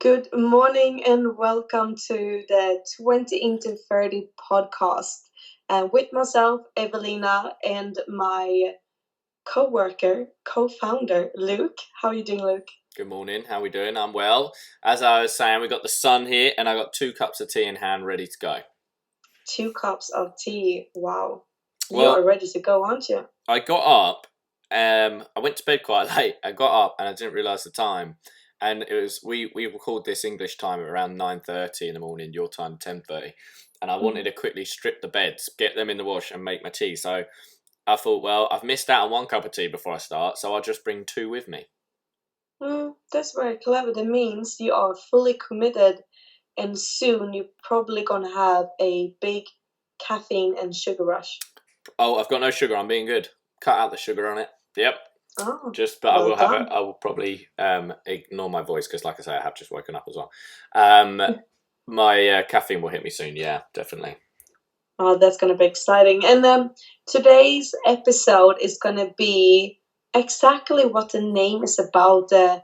Good morning and welcome to the 20 into 30 podcast with myself, Evelina, and my co-worker, co-founder, Luke. How are you doing, Luke? Good morning. How are we doing? I'm well. As I was saying, we got the sun here, and I got 2 cups of tea in hand, ready to go. 2 cups of tea. Wow. Well, you are ready to go, aren't you? I got up. I went to bed quite late. I got up and I didn't realise the time. And it was we record this English time at around 9:30 in the morning. Your time 10:30. And I wanted to quickly strip the beds, get them in the wash, and make my tea. So I thought, well, I've missed out on 1 cup of tea before I start, so I'll just bring 2 with me. That's very clever. That means you are fully committed, and soon you're probably gonna have a big caffeine and sugar rush. Oh, I've got no sugar. I'm being good. Cut out the sugar on it. Yep. Oh, but I well will have done. it. I will probably ignore my voice because, like I say, I have just woken up as well. My caffeine will hit me soon. Yeah, definitely. Oh, that's going to be exciting. And today's episode is going to be exactly what the name is about. The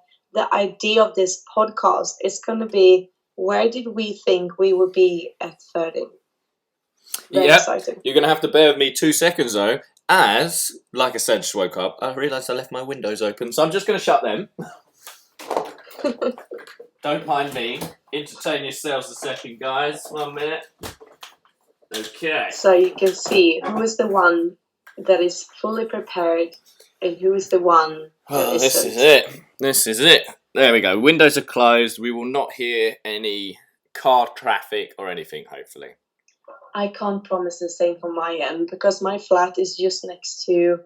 idea of this podcast is going to be, where did we think we would be at 30? Very exciting. You're going to have to bear with me 2 seconds, though. As, like I said, just woke up, I realised I left my windows open, so I'm just going to shut them. Don't mind me. Entertain yourselves a second, guys. 1 minute. Okay. So you can see who is the one that is fully prepared and who is the one that isn't. This is it. This is it. There we go. Windows are closed. We will not hear any car traffic or anything, hopefully. I can't promise the same from my end because my flat is just next to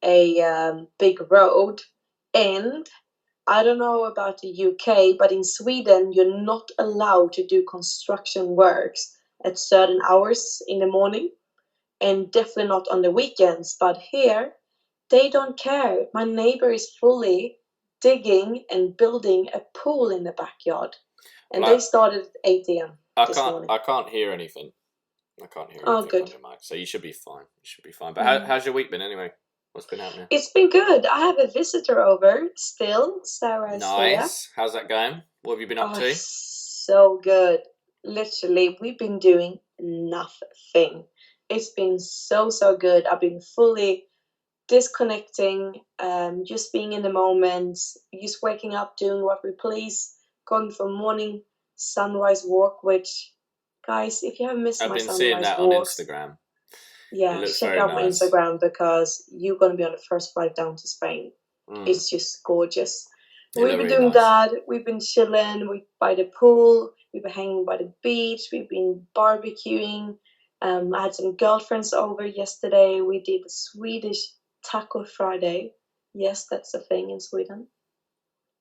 a big road, and I don't know about the UK, but in Sweden you're not allowed to do construction works at certain hours in the morning, and definitely not on the weekends. But here they don't care. My neighbor is fully digging and building a pool in the backyard, and they started at 8 a.m. this morning. I can't hear anything. I can't hear anything. Oh, good. On your mic, so you should be fine. You should be fine. But how's your week been anyway? What's been happening? It's been good. I have a visitor over still. Sarah is here. Nice. How's that going? What have you been up to? So good. Literally, we've been doing nothing. It's been so good. I've been fully disconnecting, just being in the moment, just waking up, doing what we please, going for morning sunrise walk, which, guys, if you haven't missed my sunrise walk, I've been seeing that on Instagram. Yeah, check out my Instagram because you're going to be on the first flight down to Spain. It's just gorgeous. We've been doing that. We've been chilling by the pool. We've been hanging by the beach. We've been barbecuing. I had some girlfriends over yesterday. We did a Swedish Taco Friday. Yes, that's a thing in Sweden.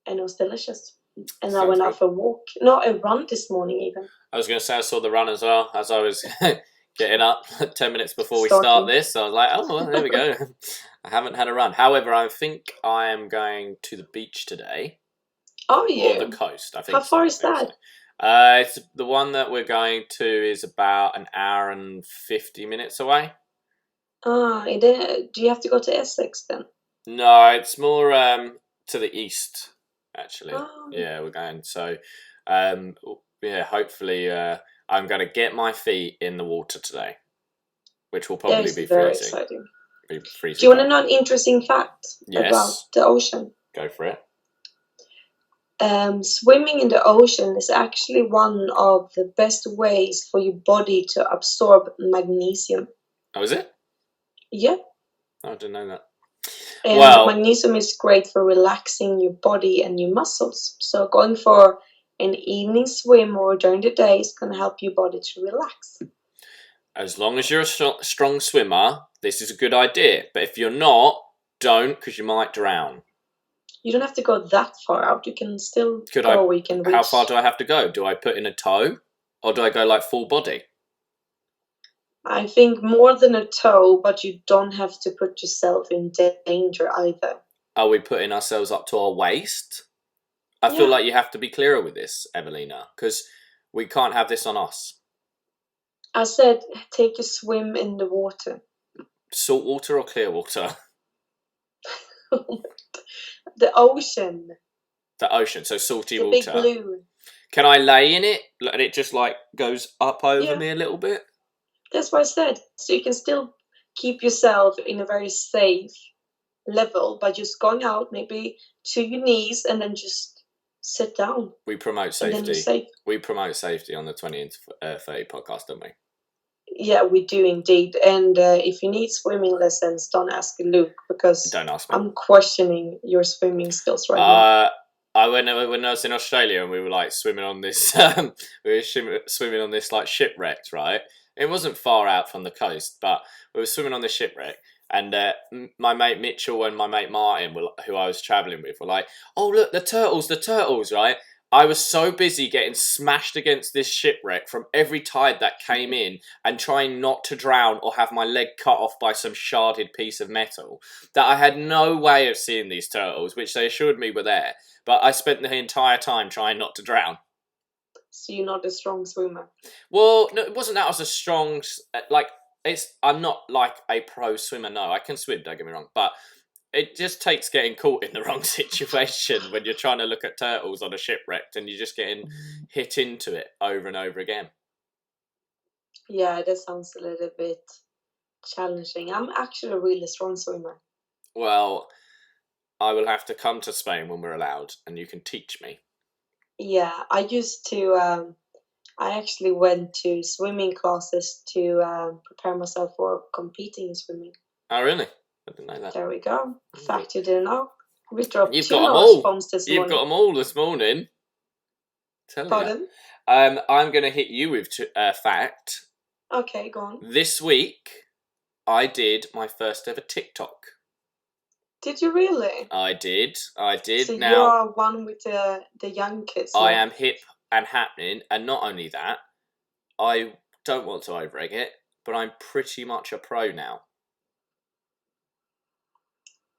And it was delicious. And I went out for a walk. No, a run this morning even. I was going to say I saw the run as well as I was getting up 10 minutes before we start this. So I was like, oh, well, there we go. I haven't had a run. However, I think I am going to the beach today. Oh, yeah. Or the coast, I think. How far is that? It's the one that we're going to is about an hour and 50 minutes away. Do you have to go to Essex then? No, it's more to the east, actually. Oh. Yeah, we're going. So, hopefully I'm going to get my feet in the water today, which will probably be very freezing. Exciting. Be freezing. Do you want to know an interesting fact about the ocean? Go for it. Swimming in the ocean is actually one of the best ways for your body to absorb magnesium. Oh, is it? Yeah. I didn't know that. And magnesium is great for relaxing your body and your muscles. So going for an evening swim or during the day is going to help your body to relax. As long as you're a strong swimmer, this is a good idea. But if you're not, don't, because you might drown. You don't have to go that far out. You can still go where you can reach. How far do I have to go? Do I put in a toe? Or do I go like full body? I think more than a toe, but you don't have to put yourself in danger either. Are we putting ourselves up to our waist? I feel like you have to be clearer with this, Evelina, because we can't have this on us. I said take a swim in the water. Salt water or clear water? The ocean. The ocean, so salty the water. Big blue. Can I lay in it and it just like goes up over Yeah. me a little bit? That's what I said. So you can still keep yourself in a very safe level by just going out, maybe to your knees, and then just sit down. We promote And then you're safety. safe. We promote safety on the 20 and 30 podcast, don't we? Yeah, we do indeed. And if you need swimming lessons, don't ask Luke, because Don't ask me. I'm questioning your swimming skills right now. When I was in Australia and we were like swimming on this, we were swimming on this like shipwreck, right? It wasn't far out from the coast, but we were swimming on this shipwreck, and my mate Mitchell and my mate Martin, who I was travelling with, were like, "Oh look, the turtles!" Right? I was so busy getting smashed against this shipwreck from every tide that came in and trying not to drown or have my leg cut off by some sharded piece of metal that I had no way of seeing these turtles, which they assured me were there. But I spent the entire time trying not to drown. So you're not a strong swimmer. Well, no, it wasn't that I was a strong, I'm not like a pro swimmer, no. I can swim, don't get me wrong, but it just takes getting caught in the wrong situation when you're trying to look at turtles on a shipwreck and you're just getting hit into it over and over again. Yeah, that sounds a little bit challenging. I'm actually a really strong swimmer. Well, I will have to come to Spain when we're allowed and you can teach me. Yeah, I used to, I actually went to swimming classes to prepare myself for competing in swimming. Oh, really? I didn't know that. There we go. Fact you didn't know. We dropped You've two got 'em knowledge all. bombs this You've morning. got them all this morning. Tell me. Pardon? I'm going to hit you with a fact. Okay, go on. This week, I did my first ever TikTok. Did you really? I did. So Now, you are one with the young kids. I now. am hip and happening, and not only that, I don't want to over-egg it, but I'm pretty much a pro now.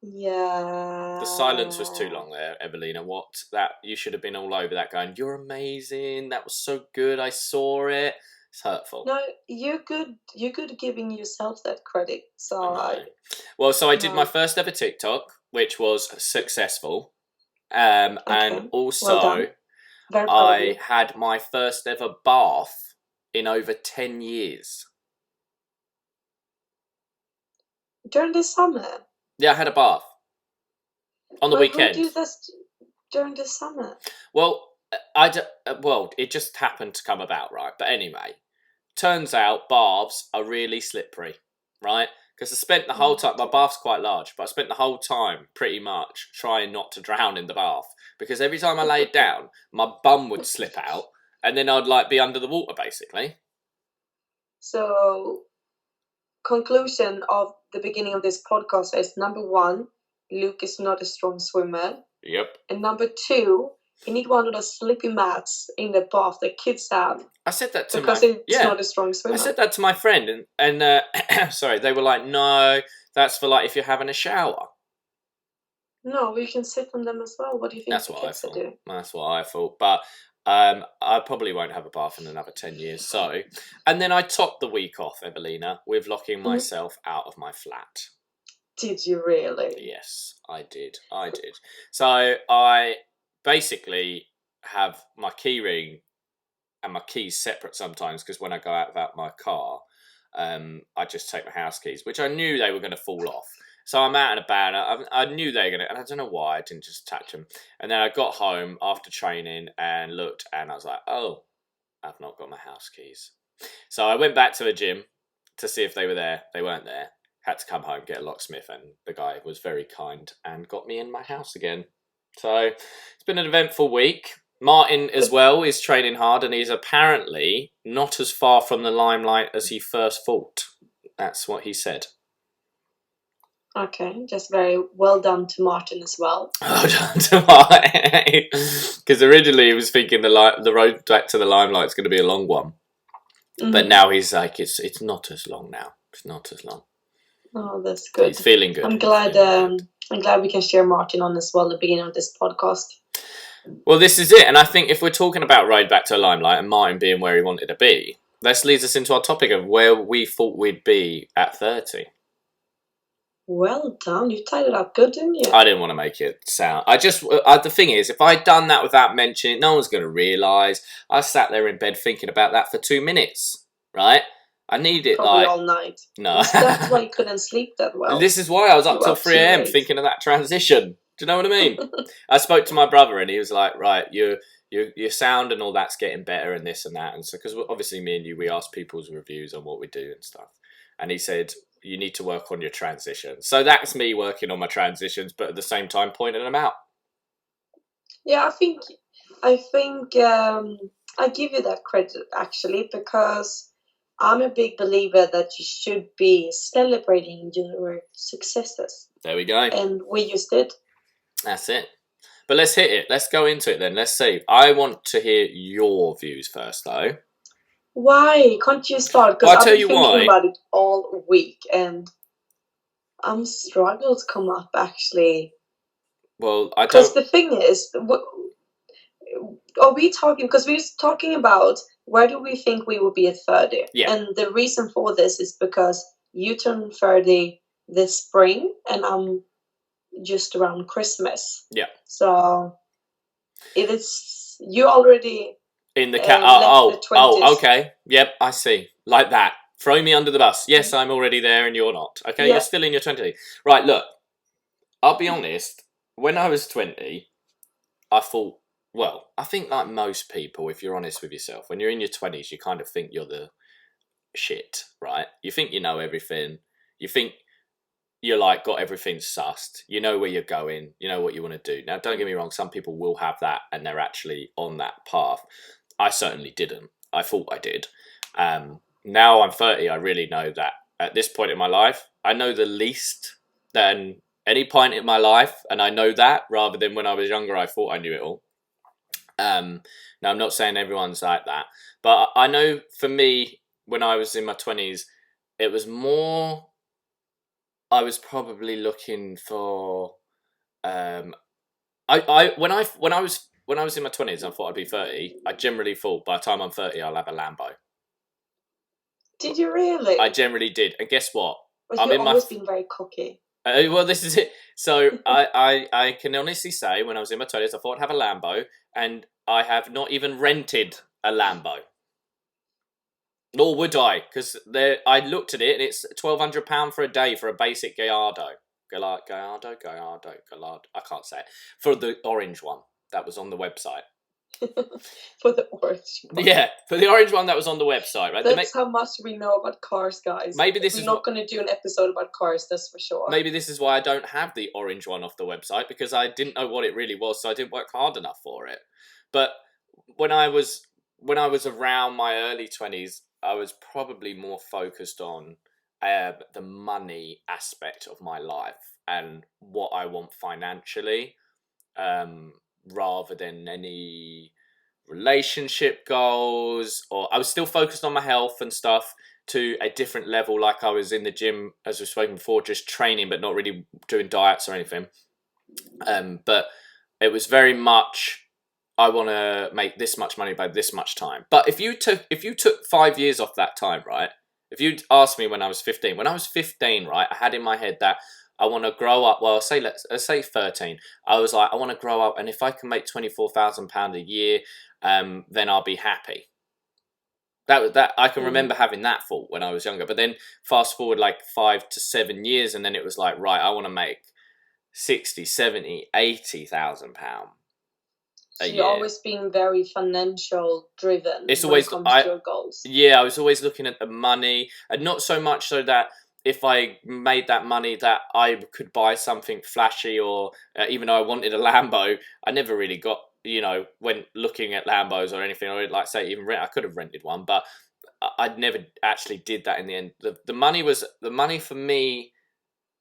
Yeah. The silence was too long there, Evelina. What? That you should have been all over that going, "You're amazing. That was so good. I saw it." It's hurtful. No, you're good. You're good at giving yourself that credit. So So I did No. my first ever TikTok, which was successful. And Okay. also Well done. Very proud of I you. had my first ever bath in over 10 years. During the summer. Yeah, I had a bath on the weekend. Who do this during the summer? Well, it just happened to come about, right? But anyway, turns out baths are really slippery, right? Because I spent the whole time, my bath's quite large, but I spent the whole time pretty much trying not to drown in the bath. Because every time I laid down, my bum would slip out and then I'd like be under the water basically. So, conclusion of the beginning of this podcast is, number one, Luke is not a strong swimmer. Yep. And number two, you need one of those slippy mats in the bath that kids have. I said that to because it's not a strong swimmer. I said that to my friend, and sorry, they were like, "No, that's for like if you're having a shower." No, we can sit on them as well. What do you think That's the what I kids are thought. doing? That's what I thought. But I probably won't have a bath in another 10 years. So, and then I topped the week off, Evelina, with locking myself out of my flat. Did you really? Yes, I did. So I basically have my key ring and my keys separate sometimes, because when I go out without my car, I just take my house keys, which I knew they were going to fall off. So I'm out and about, and I knew they were going to, and I don't know why I didn't just attach them. And then I got home after training and looked, and I was like, oh, I've not got my house keys. So I went back to the gym to see if they were there. They weren't there. Had to come home, get a locksmith, and the guy was very kind and got me in my house again. So it's been an eventful week. Martin as well is training hard, and he's apparently not as far from the limelight as he first thought. That's what he said. Okay, just very well done to Martin as well. Well done to Martin. Because originally he was thinking the road back to the limelight is going to be a long one. Mm-hmm. But now he's like, it's not as long now. It's not as long. Oh, that's good. He's feeling good. I'm glad we can share Martin on as well at the beginning of this podcast. Well, this is it. And I think if we're talking about road back to the limelight and Martin being where he wanted to be, this leads us into our topic of where we thought we'd be at 30. Well done. You tied it up good, didn't you? I didn't want to make it sound. The thing is, if I'd done that without mentioning it, no one's going to realise. I sat there in bed thinking about that for 2 minutes, right? I need it Probably like. all night. No. That's why you couldn't sleep that well. This is why I was You up were till up 3 too a.m. late. thinking of that transition. Do you know what I mean? I spoke to my brother and he was like, right, your sound and all that's getting better and this and that. And so, because obviously me and you, we asked people's reviews on what we do and stuff. And he said, you need to work on your transitions. So that's me working on my transitions, but at the same time pointing them out. Yeah, I give you that credit actually, because I'm a big believer that you should be celebrating your successes. There we go. And we just did. That's it. But let's hit it. Let's go into it then. Let's see. I want to hear your views first, though. Why can't you start? Because Well, I'll I've tell been you thinking why. about it all week, and I'm struggling to come up actually. Well, I Because don't. the thing is, are we talking? Because we're talking about where do we think we will be at 30? Yeah. And the reason for this is because you turn 30 this spring, and I'm just around Christmas. Yeah. So it is you already In the left the 20s. Oh, okay. Yep, I see. Like that. Throw me under the bus. Yes, I'm already there and you're not. Okay, Yeah. you're still in your 20s. Right, look. I'll be honest. When I was 20, I thought, well, I think like most people, if you're honest with yourself, when you're in your 20s, you kind of think you're the shit, right? You think you know everything. You think you're like got everything sussed. You know where you're going. You know what you want to do. Now, don't get me wrong. Some people will have that and they're actually on that path. I certainly didn't. I thought I did. Now I'm 30. I really know that at this point in my life, I know the least than any point in my life, and I know that rather than when I was younger, I thought I knew it all. Now I'm not saying everyone's like that, but I know for me, when I was in my 20s, it was more. I was probably looking for. When I was in my 20s, I thought I'd be 30. I generally thought by the time I'm 30, I'll have a Lambo. Did you really? I generally did, and guess what? But you've always been very cocky. Well, this is it. So I can honestly say, when I was in my 20s, I thought I'd have a Lambo, and I have not even rented a Lambo. Nor would I, because I looked at it, and it's £1,200 for a day for a basic Gallardo. Gallardo. I can't say it. For the orange one that was on the website. For the orange one. Yeah, for the orange one that was on the website, right? That's how much we know about cars, guys. Maybe We're not going to do an episode about cars, that's for sure. Maybe this is why I don't have the orange one off the website, because I didn't know what it really was, so I didn't work hard enough for it. But when I was around my early 20s, I was probably more focused on the money aspect of my life and what I want financially, rather than any relationship goals. Or I was still focused on my health and stuff to a different level. Like I was in the gym, as we've spoken before, just training, but not really doing diets or anything. But it was very much, I want to make this much money by this much time. But if you took 5 years off that time, right? If you'd asked me when I was 15, right, I had in my head that I want to grow up. Well, let's say 13. I was like, I want to grow up, and if I can make £24,000 a year, then I'll be happy. That I can remember having that thought when I was younger. But then fast forward like 5 to 7 years, and then it was like, right, I want to make 60, 70, 80,000 pounds. So you've always been very financial driven. It's always when it comes to your goals. Yeah, I was always looking at the money, and not so much so that if I made that money that I could buy something flashy, or even though I wanted a Lambo, I never really got, when looking at Lambos or anything, or like say even I could have rented one, but I never actually did that in the end. The money for me,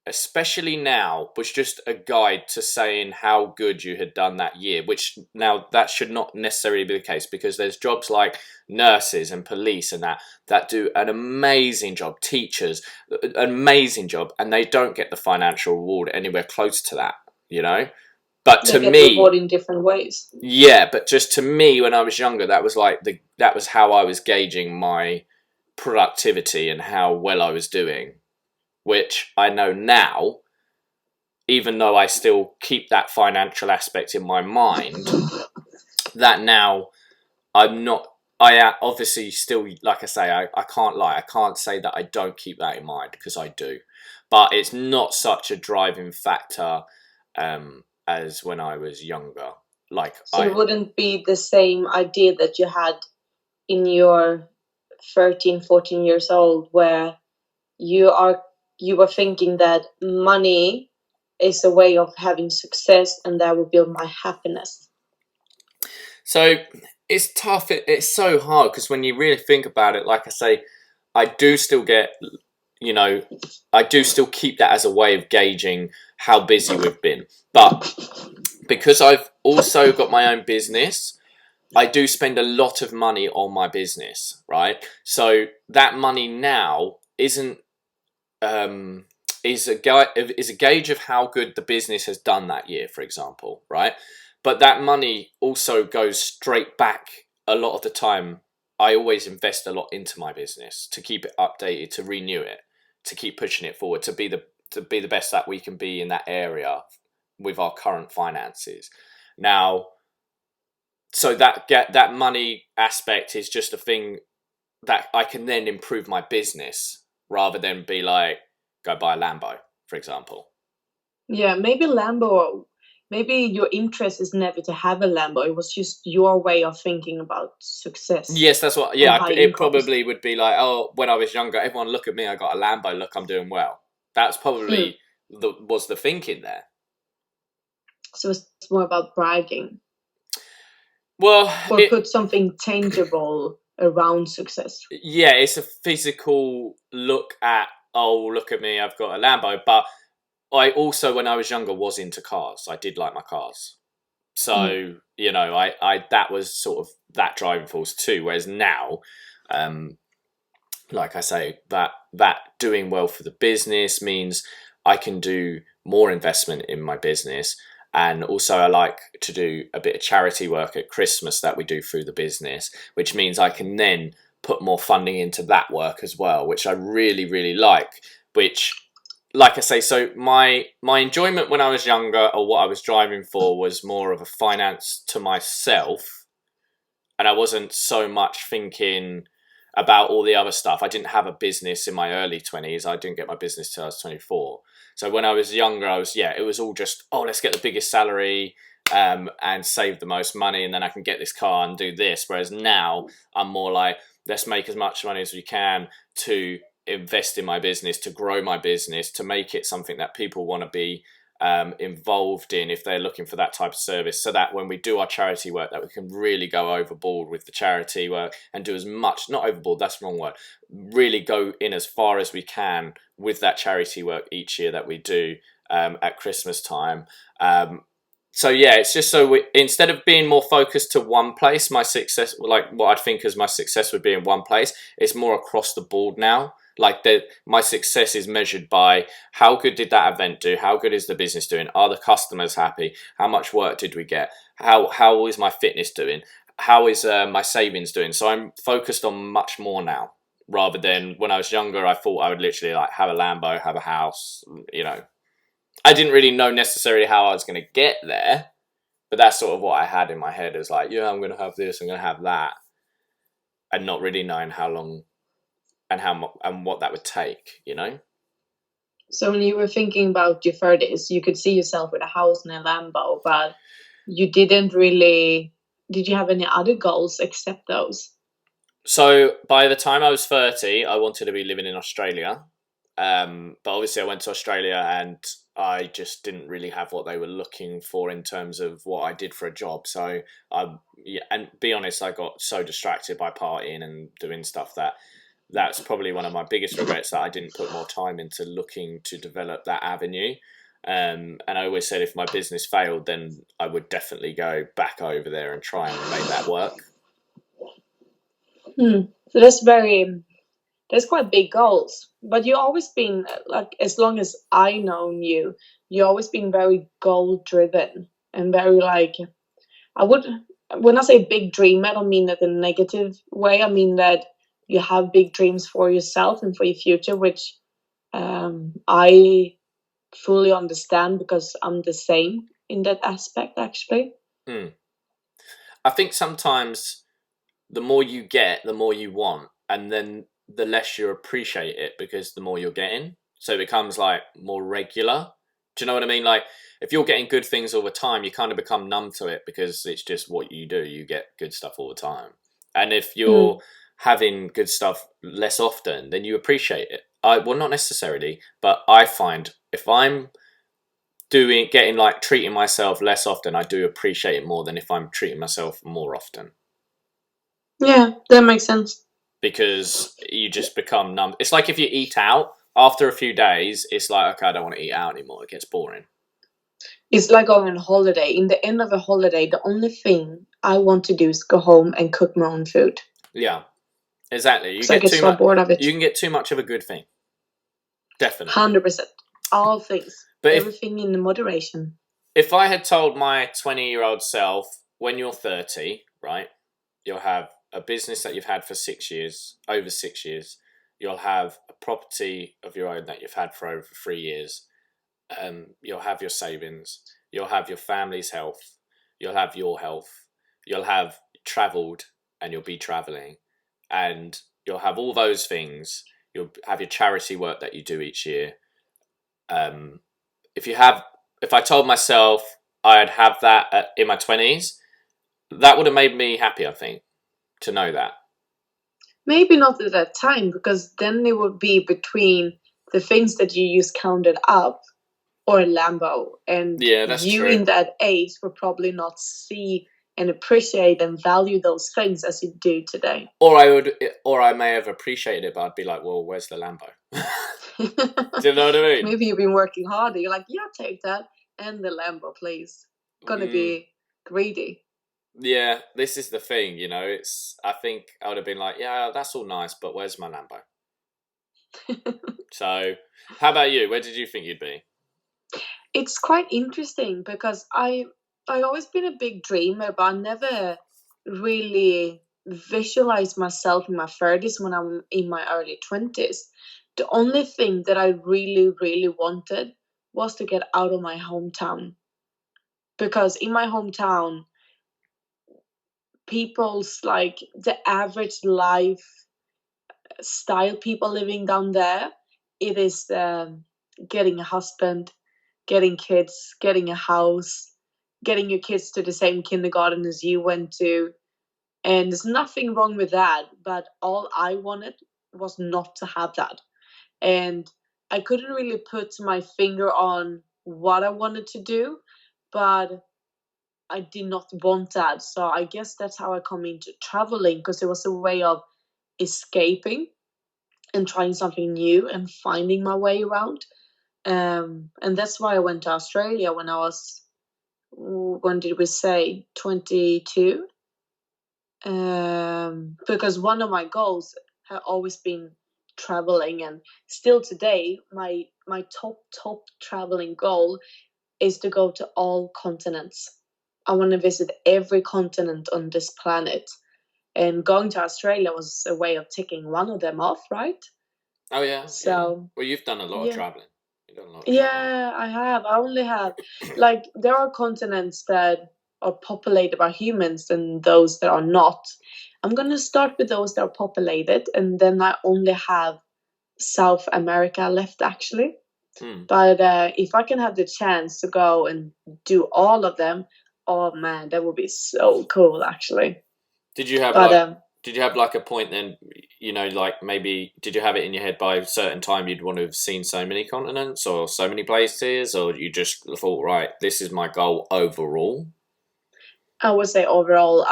especially now, was just a guide to saying how good you had done that year, which now that should not necessarily be the case, because there's jobs like nurses and police and that do an amazing job, teachers, an amazing job, and they don't get the financial reward anywhere close to that, But they to get me, reward in different ways. Yeah, but just to me, when I was younger, that was how I was gauging my productivity and how well I was doing. which I know now, even though I still keep that financial aspect in my mind, that now I'm not. I obviously still, like I say, I can't lie. I can't say that I don't keep that in mind, because I do, but it's not such a driving factor as when I was younger. Like So it wouldn't be the same idea that you had in your 13, 14 years old, where you were thinking that money is a way of having success and that will build my happiness. So it's tough. It's so hard, because when you really think about it, like I say, I do still get, I do still keep that as a way of gauging how busy we've been. But because I've also got my own business, I do spend a lot of money on my business, right? So that money now isn't is a gauge of how good the business has done that year, for example, right? But that money also goes straight back a lot of the time. I always invest a lot into my business to keep it updated, to renew it, to keep pushing it forward, to be the best that we can be in that area with our current finances. Now, so that money aspect is just a thing that I can then improve my business, rather than be like, go buy a Lambo, for example. Yeah, maybe Lambo. Maybe your interest is never to have a Lambo. It was just your way of thinking about success. Yes, that's what. Yeah, it probably would be like, oh, when I was younger, everyone look at me. I got a Lambo. Look, I'm doing well. That's probably was the thinking there. So it's more about bragging. Well, or put something tangible around success. Yeah, it's a physical look at, oh, look at me, I've got a Lambo. But I also, when I was younger, was into cars. I did like my cars. So, I that was sort of that driving force too. Whereas now, like I say, that doing well for the business means I can do more investment in my business. And also I like to do a bit of charity work at Christmas that we do through the business, which means I can then put more funding into that work as well, which I really, really like. Which, like I say, so my enjoyment when I was younger, or what I was driving for, was more of a finance to myself. And I wasn't so much thinking about all the other stuff. I didn't have a business in my early 20s. I didn't get my business till I was 24. So when I was younger, it was all just, oh, let's get the biggest salary and save the most money, and then I can get this car and do this. Whereas now I'm more like, let's make as much money as we can to invest in my business, to grow my business, to make it something that people want to be involved in if they're looking for that type of service, so that when we do our charity work, that we can really go overboard with the charity work and do as much, not overboard, that's the wrong word, really go in as far as we can with that charity work each year that we do at Christmas time. So yeah, it's just so instead of being more focused to one place, my success, like what I'd think as my success would be in one place, it's more across the board now. Like my success is measured by how good did that event do? How good is the business doing? Are the customers happy? How much work did we get? How is my fitness doing? How is my savings doing? So I'm focused on much more now, rather than when I was younger. I thought I would literally like have a Lambo, have a house. I didn't really know necessarily how I was going to get there, but that's sort of what I had in my head. Is like, yeah, I'm going to have this, I'm going to have that, and not really knowing how long and what that would take, So when you were thinking about your 30s, you could see yourself with a house and a Lambo, but you didn't really. Did you have any other goals except those? So by the time I was 30, I wanted to be living in Australia. But obviously I went to Australia and I just didn't really have what they were looking for in terms of what I did for a job. So and be honest, I got so distracted by partying and doing stuff that's probably one of my biggest regrets, that I didn't put more time into looking to develop that avenue. And I always said if my business failed, then I would definitely go back over there and try and make that work. So that's quite big goals. But you always been, like, as long as I known you, you always been very goal driven and very like, when I say big dream, I don't mean that in a negative way. I mean that you have big dreams for yourself and for your future, which I fully understand because I'm the same in that aspect, actually. Hmm. I think sometimes the more you get, the more you want, and then the less you appreciate it because the more you're getting. So it becomes like more regular. Do you know what I mean? Like if you're getting good things all the time, you kind of become numb to it because it's just what you do. You get good stuff all the time. And if you're Mm. having good stuff less often, then you appreciate it. I well, not necessarily, but I find if I'm getting like treating myself less often, I do appreciate it more than if I'm treating myself more often Yeah, that makes sense. because you just become numb. It's like if you eat out after a few days, it's like, okay, I don't want to eat out anymore. It gets boring. It's like going on a holiday. In the end of a holiday, the only thing I want to do is go home and cook my own food Yeah, exactly. You because I get get too so much. bored of it. You can get too much of a good thing, definitely. 100%. All things, But everything in moderation. if I had told my 20-year-old self, when you're 30, right, you'll have a business that you've had for 6 years, over 6 years. You'll have a property of your own that you've had for over 3 years. You'll have your savings. You'll have your family's health. You'll have your health. You'll have traveled and you'll be traveling. And you'll have all those things. You'll have your charity work that you do each year. Um, if you have, if I told myself I'd have that in my 20s, that would have made me happy, I think, to know that. Maybe not at that time, because then it would be between the things that you just counted up or a Lambo. And Yeah, that's you true. in that age would probably not see and appreciate and value those things as you do today. Or I may have appreciated it, but I'd be like, well, where's the Lambo? Do you know what I mean? Maybe you've been working harder. You're like, yeah, take that and the Lambo, please. Gonna Mm, be greedy. yeah, this is the thing, you know. I think I would have been like, yeah, that's all nice, but where's my Lambo? So, how about you? Where did you think you'd be? It's quite interesting because I always been a big dreamer, but I never really visualized myself in my 30s when I'm in my early 20s. The only thing that I really wanted was to get out of my hometown, because in my hometown, people's like the average life style people living down there, it is getting a husband, getting kids, getting a house, getting your kids to the same kindergarten as you went to. And there's nothing wrong with that, but all I wanted was not to have that. And I couldn't really put my finger on what I wanted to do, but I did not want that. So I guess that's how I come into traveling, because it was a way of escaping and trying something new and finding my way around. And that's why I went to Australia when I was, when did we say, 22? Because one of my goals had always been traveling, and still today, my top traveling goal is to go to all continents. I want to visit every continent on this planet, and going to Australia was a way of ticking one of them off, right? Oh yeah, yeah. So Well, you've done a lot of yeah. traveling. You've done a lot of traveling. Yeah, I have. I only have, like, there are continents that are populated by humans and those that are not. I'm gonna start with those that are populated, and then I only have South America left, actually. Hmm. But if I can have the chance to go and do all of them, oh man, that would be so cool, actually. Did you have But like? Did you have like a point then? You know, like maybe did you have it in your head by a certain time you'd want to have seen so many continents or so many places, or you just thought, right, this is my goal overall? I would say overall,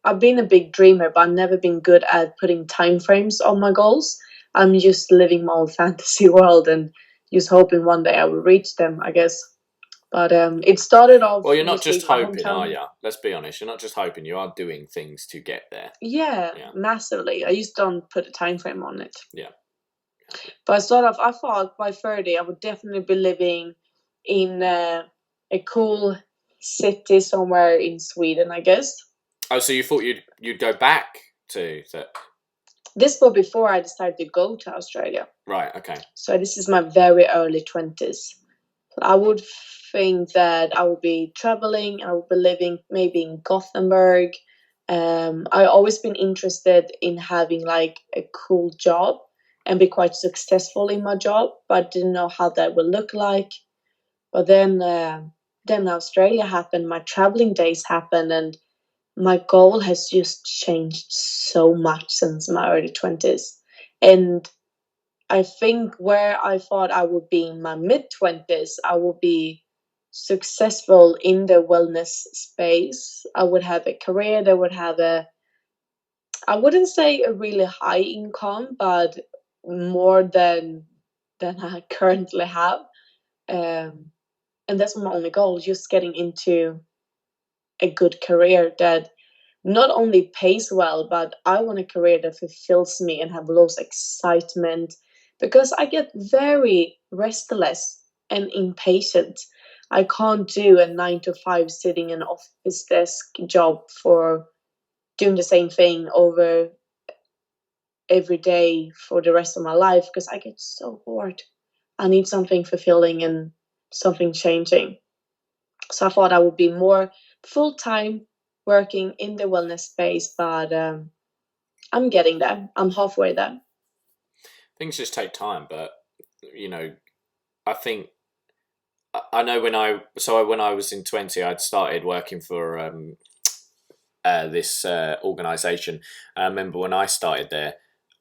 I've been a big dreamer, but I've never been good at putting time frames on my goals. I'm just living my own fantasy world and just hoping one day I will reach them, I guess. But it started off Well, you're not with just leaving my hoping, are hometown. you? Let's be honest. You're not just hoping. You are doing things to get there. Yeah, Yeah, massively. I just don't put a time frame on it. yeah. But I started off, I thought by 30 I would definitely be living in a cool city somewhere in Sweden, I guess. Oh, so you thought you'd go back to that? this was before I decided to go to Australia. Right. Okay. So this is my very early 20s. I would think that I would be traveling. I would be living maybe in Gothenburg. I always been interested in having like a cool job and be quite successful in my job, but didn't know how that would look like. But then Australia happened. My traveling days happened, and my goal has just changed so much since my early 20s. And I think where I thought I would be in my mid 20s, I would be successful in the wellness space. I would have a career that would have I wouldn't say a really high income, but more than I currently have. Um, and that's my only goal, just getting into a good career that not only pays well, but I want a career that fulfills me and have lots of excitement, because I get very restless and impatient. I can't do a 9 to 5 sitting in an office desk job for doing the same thing over every day for the rest of my life, because I get so bored. I need something fulfilling and something changing. So I thought I would be more full time working in the wellness space, but I'm getting there. I'm halfway there. Things just take time, but you know, I think I know when I was in 20, I'd started working for this organization. And I remember when I started there,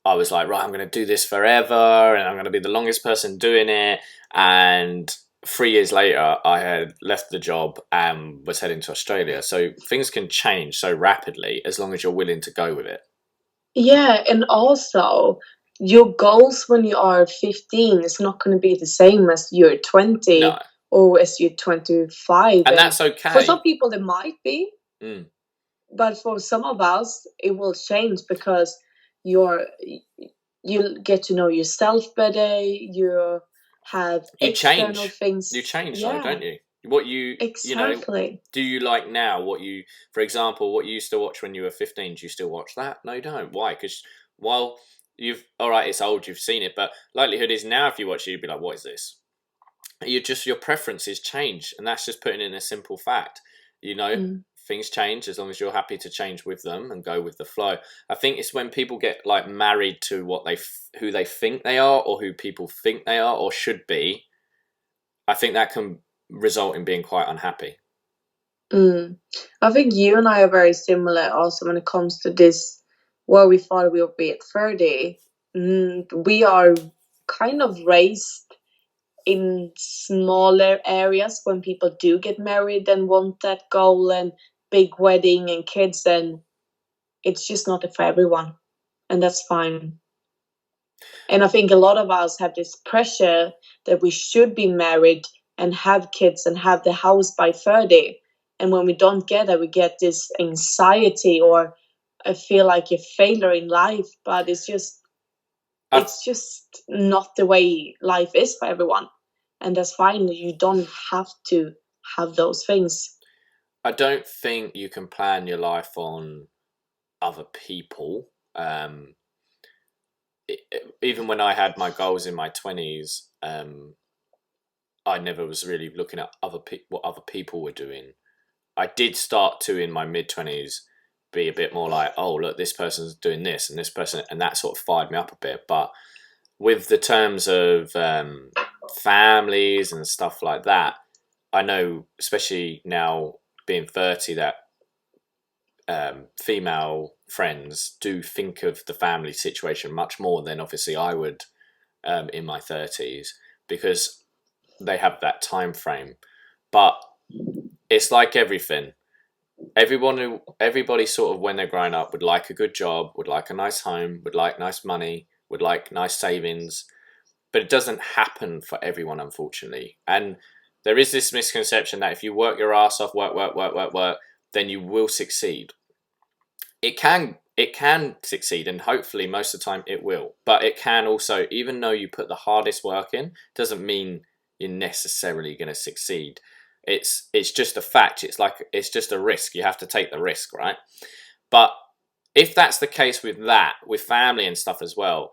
I was like, right, I'm going to do this forever, and I'm going to be the longest person doing it. And 3 years later, I had left the job and was heading to Australia. So things can change so rapidly as long as you're willing to go with it. Yeah, and also your goals when you are 15 is not going to be the same as you're No, 20 or as you're 25. and And that's for some okay. people, they might be, Mm. but for some of us, it will change because you're you get to know yourself better. You have You external change. You things. change though, Yeah, don't you? What you know, exactly. do you like now? For example, what you used to watch when you were 15? Do you still watch that? No, you don't. Why? Because while all right, it's old, you've seen it, but likelihood is now if you watch it, you'd be like, what is this? Your preferences change, and that's just putting in a simple fact. You know, Mm. things change as long as you're happy to change with them and go with the flow. I think it's when people get like married to who they think they are, or who people think they are or should be. I think that can result in being quite unhappy. Mm. I think you and I are very similar also when it comes to this, where we thought we would be at 30. We are kind of raised in smaller areas when people do get married and want that goal and big wedding and kids, and it's just not for everyone. And that's fine. And I think a lot of us have this pressure that we should be married and have kids and have the house by 30. And when we don't get it, we get this anxiety, or I feel like a failure in life. But I it's just not the way life is for everyone. And that's fine. You don't have to have those things. I don't think you can plan your life on other people. Even when I had my goals in my 20s, I never was really looking at what other people were doing. I did start to in my mid 20s be a bit more like, oh look, this person's doing this and this person, and that sort of fired me up a bit. But with the terms of families and stuff like that, I know, especially now being 30, that female friends do think of the family situation much more than obviously I would in my 30s, because they have that time frame. But it's like everything. Everybody sort of when they're growing up would like a good job, would like a nice home, would like nice money, would like nice savings, but it doesn't happen for everyone, unfortunately. And there is this misconception that if you work your ass off, work, then you will succeed. It can succeed, and hopefully most of the time it will. But it can also, even though you put the hardest work in, doesn't mean you're necessarily going to succeed. It's just a fact. It's just a risk. You have to take the risk, right? But if that's the case with that, with family and stuff as well,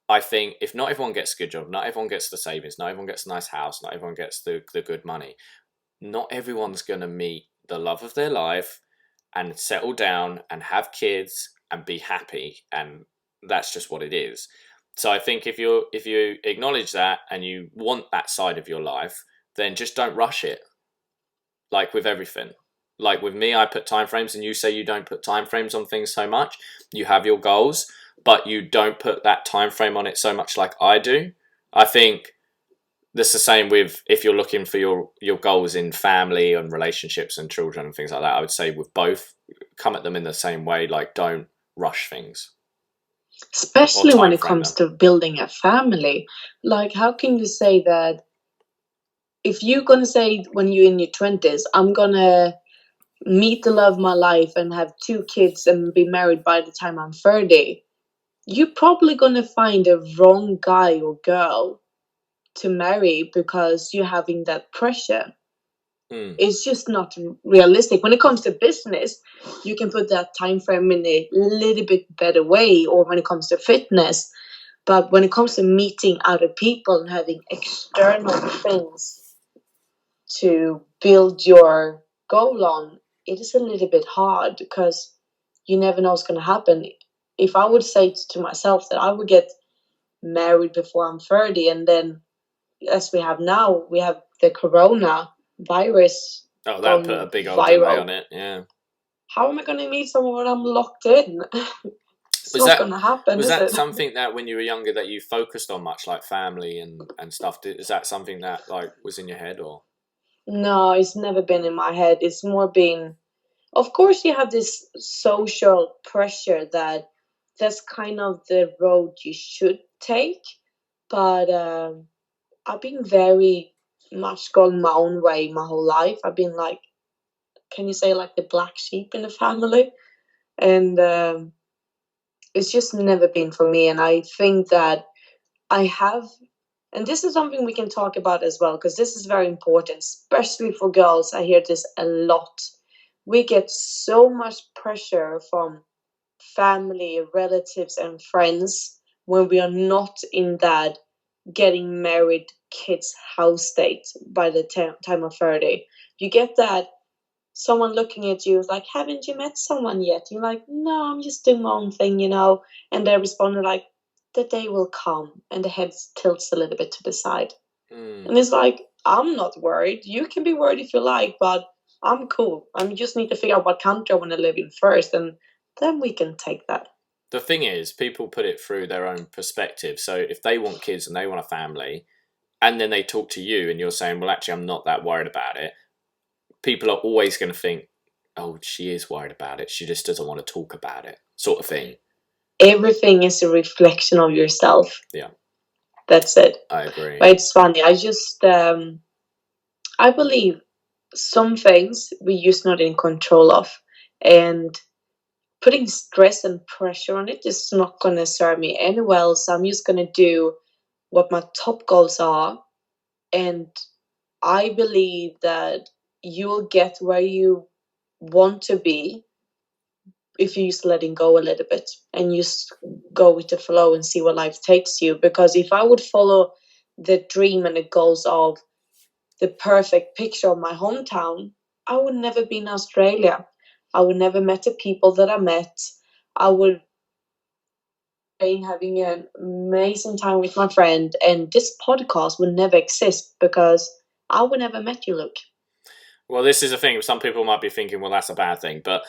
I think if not everyone gets a good job, not everyone gets the savings, not everyone gets a nice house, not everyone gets the good money, not everyone's going to meet the love of their life and settle down and have kids and be happy, and that's just what it is. So I think if you acknowledge that and you want that side of your life, then just don't rush it. Like with everything, like with me, I put time frames, and you say you don't put time frames on things so much. You have your goals, but you don't put that time frame on it so much like I do. I think that's the same with if you're looking for your goals in family and relationships and children and things like that. I would say with both, come at them in the same way. Like, don't rush things or Especially when time it frame comes them. to building a family. Like, how can you say that if you're gonna say when you're in your 20s, I'm gonna meet the love of my life and have 2 kids and be married by the time I'm 30, you're probably gonna find a wrong guy or girl to marry because you're having that pressure. Mm. It's just not realistic. When it comes to business, you can put that time frame in a little bit better way, or when it comes to fitness. But when it comes to meeting other people and having external things to build your goal on, it is a little bit hard because you never know what's going to happen. If I would say to myself that I would get married before I'm 30, and then as we have now, we have the corona virus Oh, that put a going big old delay viral. on it. Yeah. How am I going to meet someone when I'm locked in? It's Was not that going to happen, was is that it? something that when you were younger that you focused on much, like family and stuff? Is that something that like was in your head or? No, it's never been in my head. It's more been, of course, you have this social pressure that that's kind of the road you should take. But I've been very much going my own way my whole life. I've been like, can you say, like the black sheep in the family? And it's just never been for me. And I think that I have, and this is something we can talk about as well, because this is very important, especially for girls. I hear this a lot. We get so much pressure from family, relatives, and friends when we are not in that getting married, kids, house state by the time of 30. You get that someone looking at you is like, haven't you met someone yet? You're like, no, I'm just doing my own thing, And they responded like, the day will come, and the head tilts a little bit to the side. Mm. And it's like, I'm not worried. You can be worried if you like, but I'm cool. I just need to figure out what country I want to live in first, and then we can take that. The thing is, people put it through their own perspective. So if they want kids and they want a family, and then they talk to you and you're saying, well, actually, I'm not that worried about it, people are always going to think, oh, she is worried about it. She just doesn't want to talk about it, sort of thing. Everything is a reflection of yourself. Yeah. That's it. I agree. But it's funny. I believe some things we just not in control of. And putting stress and pressure on it is not going to serve me any well. So I'm just going to do what my top goals are. And I believe that you'll get where you want to be if you just letting go a little bit and just go with the flow and see where life takes you. Because if I would follow the dream and the goals of the perfect picture of my hometown, I would never be in Australia. I would never met the people that I met. I would be having an amazing time with my friend, and this podcast would never exist because I would never met you, Luke. Well, this is a thing. Some people might be thinking, well, that's a bad thing. But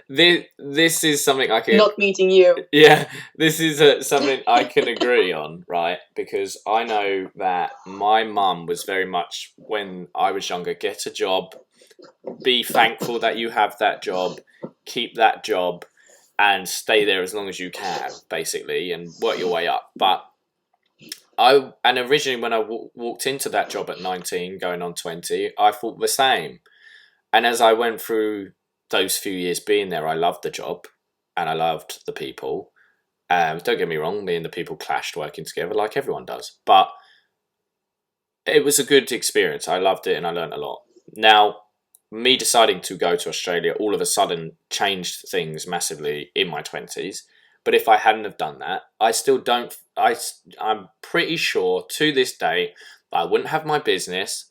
this is something I can... Not meeting you. Yeah, this is something I can agree on, right? Because I know that my mum was very much, when I was younger, get a job, be thankful that you have that job, keep that job, and stay there as long as you can, basically, and work your way up. But originally when I walked into that job at 19, going on 20, I thought the same. And as I went through those few years being there, I loved the job and I loved the people. Don't get me wrong, me and the people clashed working together like everyone does. But it was a good experience. I loved it and I learned a lot. Now, me deciding to go to Australia all of a sudden changed things massively in my 20s. But if I hadn't have done that, I still don't. I'm pretty sure to this day I wouldn't have my business.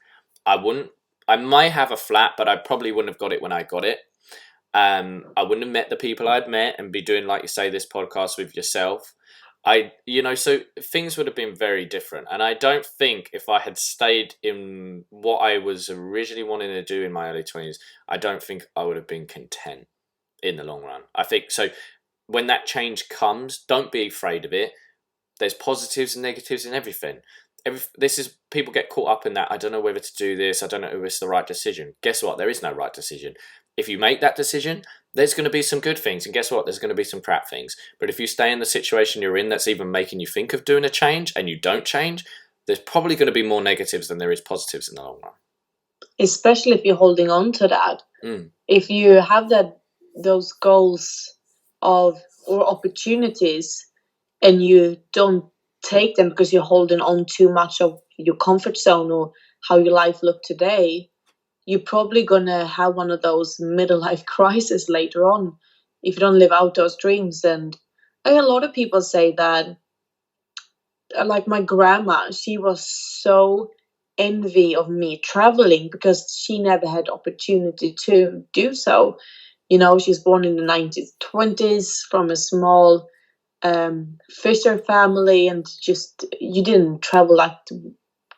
I wouldn't. I might have a flat, but I probably wouldn't have got it when I got it. I wouldn't have met the people I'd met and be doing, like you say, this podcast with yourself. So things would have been very different. And I don't think if I had stayed in what I was originally wanting to do in my early 20s, I don't think I would have been content in the long run. I think so. When that change comes, don't be afraid of it. There's positives and negatives in everything. People get caught up in that. I don't know whether to do this. I don't know if it's the right decision. Guess what? There is no right decision. If you make that decision, there's going to be some good things, and guess what? There's going to be some crap things. But if you stay in the situation you're in that's even making you think of doing a change and you don't change, there's probably going to be more negatives than there is positives in the long run. Especially if you're holding on to that. If you have those goals or opportunities and you don't take them because you're holding on too much of your comfort zone or how your life look today, you're probably gonna have one of those middle life crises later on if you don't live out those dreams. And a lot of people say that, like my grandma, she was so envy of me traveling because she never had opportunity to do so. She's born in the 1920s from a small fisher family, and just you didn't travel like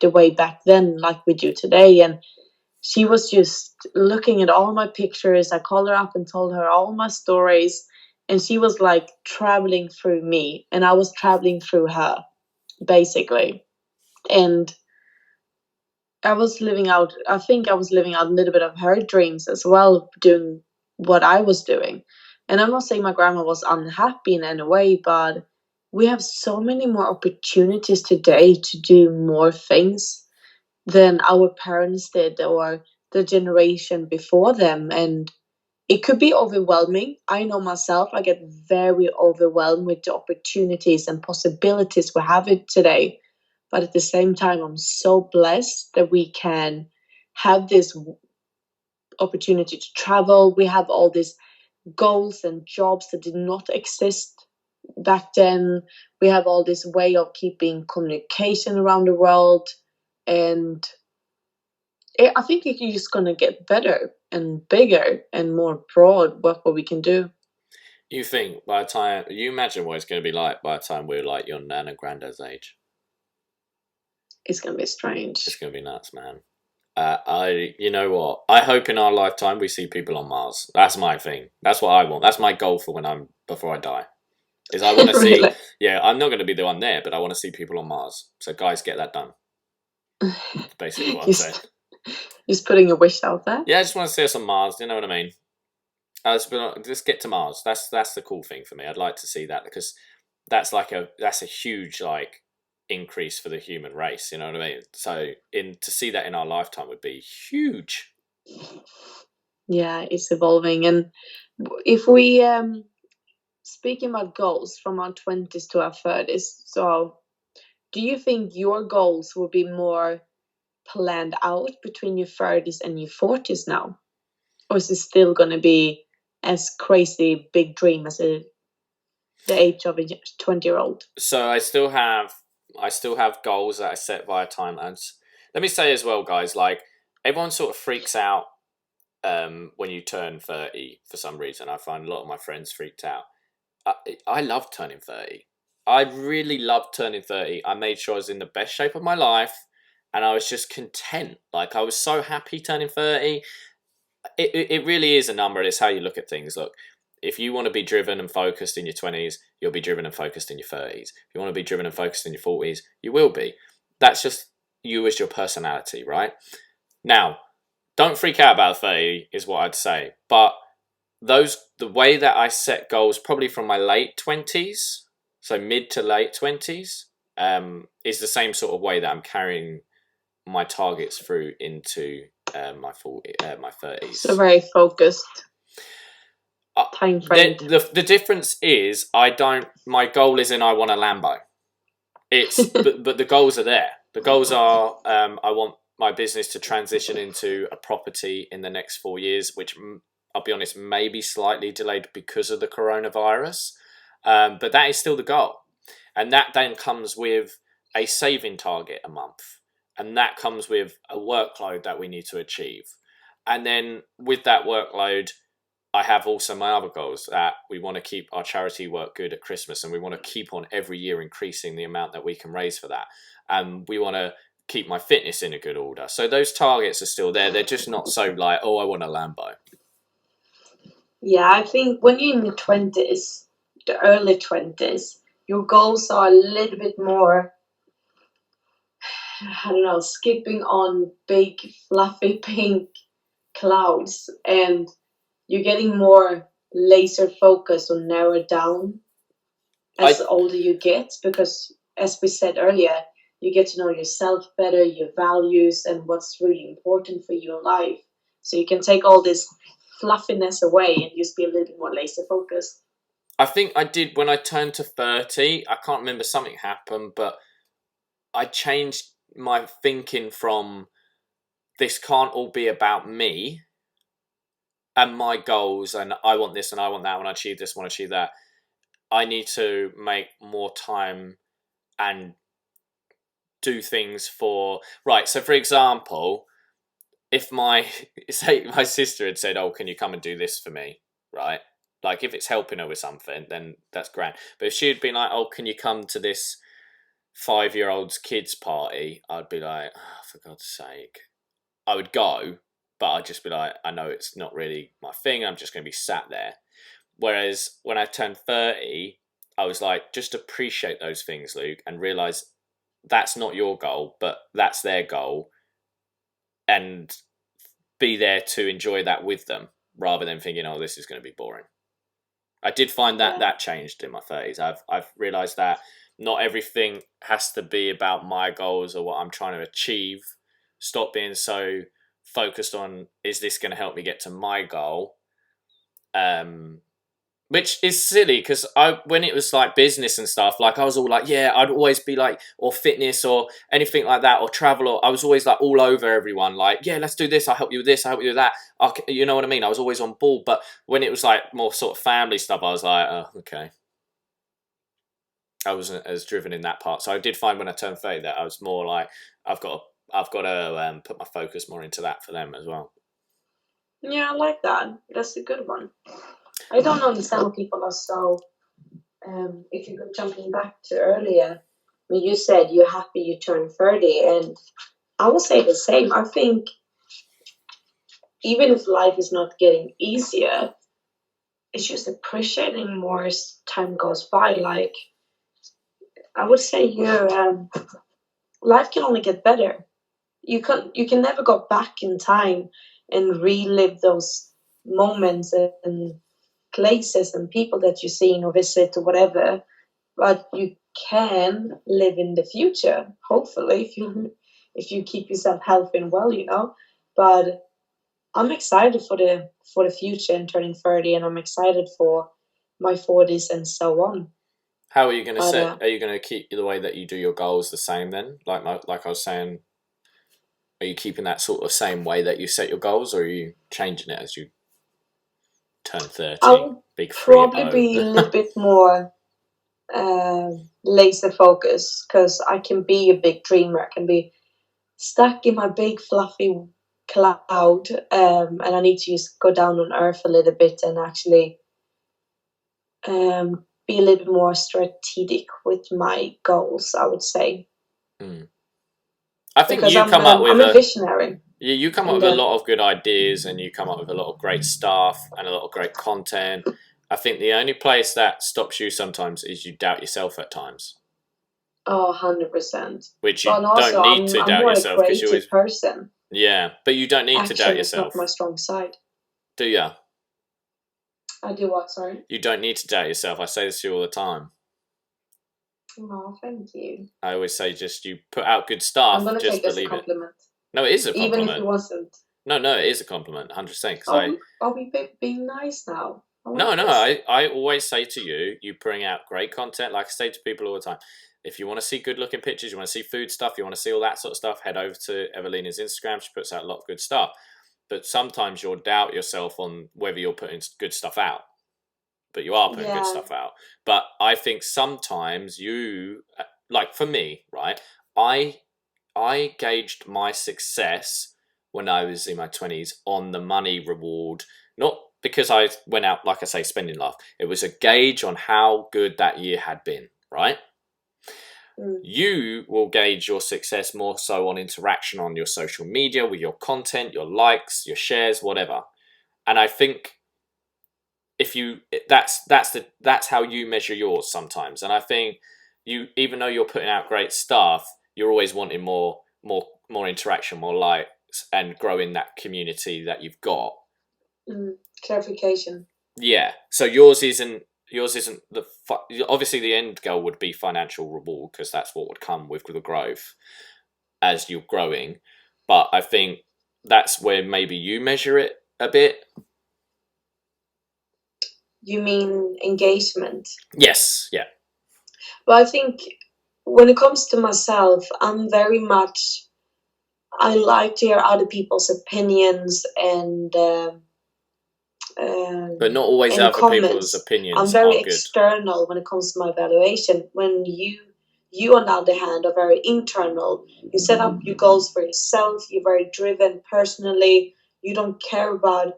the way back then like we do today. And she was just looking at all my pictures. I called her up and told her all my stories, and she was like traveling through me, and I was traveling through her, basically. And I think I was living out a little bit of her dreams as well, doing what I was doing. And I'm not saying my grandma was unhappy in any way, but we have so many more opportunities today to do more things than our parents did or the generation before them. And it could be overwhelming. I know myself, I get very overwhelmed with the opportunities and possibilities we have it today. But at the same time, I'm so blessed that we can have this opportunity to travel. We have all these goals and jobs that did not exist back then. We have all this way of keeping communication around the world. And I think it's just going to get better and bigger and more broad what we can do. You think by the time, you imagine what it's going to be like by the time we're like your nan and granddad's age? It's going to be strange. It's going to be nuts, man. You know what? I hope in our lifetime we see people on Mars. That's my thing. That's what I want. That's my goal for before I die. Is I want to Really? see. Yeah, I'm not going to be the one there, but I want to see people on Mars. So guys, get that done. That's basically what I'm saying. Just putting a wish out there. Yeah, I just want to see us on Mars. You know what I mean? Just get to Mars. That's the cool thing for me. I'd like to see that because that's a huge increase for the human race. You know what I mean? So to see that in our lifetime would be huge. Yeah, it's evolving. And if we speaking about goals from our 20s to our 30s, so do you think your goals will be more planned out between your 30s and your 40s now? Or is it still going to be as crazy big dream as the age of a 20-year-old? So I still have goals that I set via timelines. Let me say as well, guys, like everyone sort of freaks out when you turn 30 for some reason. I find a lot of my friends freaked out. I love turning 30. I really loved turning 30. I made sure I was in the best shape of my life and I was just content. Like I was so happy turning 30. It really is a number. It's how you look at things. Look, if you want to be driven and focused in your 20s, you'll be driven and focused in your 30s. If you want to be driven and focused in your 40s, you will be. That's just you as your personality, right? Now, don't freak out about 30 is what I'd say. But the way that I set goals probably from my late 20s, so mid to late 20s, is the same sort of way that I'm carrying my targets through into my 30s. So very focused time frame. The difference is my goal isn't I want a Lambo. It's but the goals are there. The goals are I want my business to transition into a property in the next 4 years, which I'll be honest, may be slightly delayed because of the coronavirus. But that is still the goal. And that then comes with a saving target a month. And that comes with a workload that we need to achieve. And then with that workload, I have also my other goals that we want to keep our charity work good at Christmas, and we want to keep on every year increasing the amount that we can raise for that. And we want to keep my fitness in a good order. So those targets are still there. They're just not so like, oh, I want a Lambo. Yeah, I think when you're in the 20s, the early 20s, your goals are a little bit more, I don't know, skipping on big, fluffy pink clouds, and you're getting more laser focused or narrowed down as older you get, because as we said earlier, you get to know yourself better, your values, and what's really important for you in life. So you can take all this fluffiness away and just be a little bit more laser focused. I think I did when I turned to 30. I can't remember, something happened, but I changed my thinking from this can't all be about me and my goals and I want this and I want that, I want to achieve this, I want to achieve that. I need to make more time and do things for right. So for example, if my say my sister had said, oh, can you come and do this for me, right? Like if it's helping her with something, then that's grand. But if she had been like, oh, can you come to this 5-year-old's kids party, I'd be like, oh, for God's sake. I would go, but I'd just be like, I know it's not really my thing. I'm just going to be sat there. Whereas when I turned 30, I was like, just appreciate those things, Luke, and realize that's not your goal, but that's their goal. And be there to enjoy that with them rather than thinking, oh, this is going to be boring. I did find that that changed in my 30s. I've realized that not everything has to be about my goals or what I'm trying to achieve. Stop being so focused on, is this going to help me get to my goal? Which is silly because when it was like business and stuff, like I was all like, yeah, I'd always be like, or fitness or anything like that, or travel, or I was always like all over everyone, like, yeah, let's do this, I'll help you with this, I'll help you with that. You know what I mean? I was always on board. But when it was like more sort of family stuff, I was like, oh, okay. I wasn't as driven in that part. So I did find when I turned 30 that I was more like, I've got to put my focus more into that for them as well. Yeah, I like that. That's a good one. I don't understand how people are so. If you're jumping back to earlier, when you said you're happy you turned 30, and I will say the same. I think even if life is not getting easier, it's just appreciating more as time goes by. Like I would say, your life can only get better. You can never go back in time and relive those moments and places and people that you've seen or visit or whatever, but you can live in the future, hopefully, if you keep yourself healthy and well, But I'm excited for the future and turning 30, and I'm excited for my 40s and so on. How are you going to set? Are you going to keep the way that you do your goals the same then? Like I was saying, are you keeping that sort of same way that you set your goals, or are you changing it as you turn 30? I'll probably be a little bit more laser focused, because I can be a big dreamer. I can be stuck in my big fluffy cloud, and I need to just go down on earth a little bit and actually be a little bit more strategic with my goals, I would say. I think because I'm a visionary. You come up with a lot of good ideas, and you come up with a lot of great stuff and a lot of great content. I think the only place that stops you sometimes is you doubt yourself at times. Oh, 100%. Which you don't need to doubt yourself, because you're always person. Yeah, but you don't need to doubt yourself. It's not my strong side. Do you? I do what, sorry? You don't need to doubt yourself. I say this to you all the time. Oh, thank you. I always say, just you put out good stuff. I'm going to take it as a compliment. No, it is a compliment. Even if it wasn't. No, it is a compliment, 100%. Are we being nice now? I always say to you, you bring out great content. Like I say to people all the time, if you want to see good looking pictures, you want to see food stuff, you want to see all that sort of stuff, head over to Evelina's Instagram. She puts out a lot of good stuff. But sometimes you'll doubt yourself on whether you're putting good stuff out. But you are putting good stuff out. But I think sometimes like for me, right, I gauged my success when I was in my 20s on the money reward, not because I went out, like I say, spending life. It was a gauge on how good that year had been, right? You will gauge your success more so on interaction on your social media with your content, your likes, your shares, whatever. And I think that's how you measure yours sometimes. And I think even though you're putting out great stuff, you're always wanting more interaction, more likes, and growing that community that you've got. Clarification. Yeah. So yours isn't obviously the end goal would be financial reward, because that's what would come with the growth as you're growing. But I think that's where maybe you measure it a bit. You mean engagement? Yes. Yeah. Well, I think when it comes to myself, I'm very much, I like to hear other people's opinions and but not always other comments. People's opinions. I'm very external when it comes to my evaluation. When you on the other hand are very internal. You set up your goals for yourself. You're very driven personally. You don't care about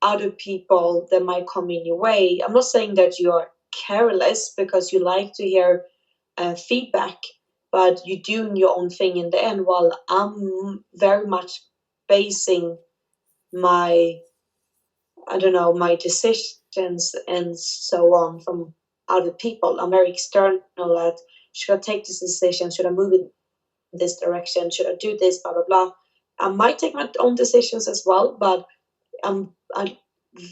other people that might come in your way. I'm not saying that you are careless because you like to hear feedback, but you're doing your own thing in the end, while I'm very much basing my decisions and so on from other people. I'm very external at, should I take this decision? Should I move in this direction? Should I do this? Blah, blah, blah. I might take my own decisions as well, but I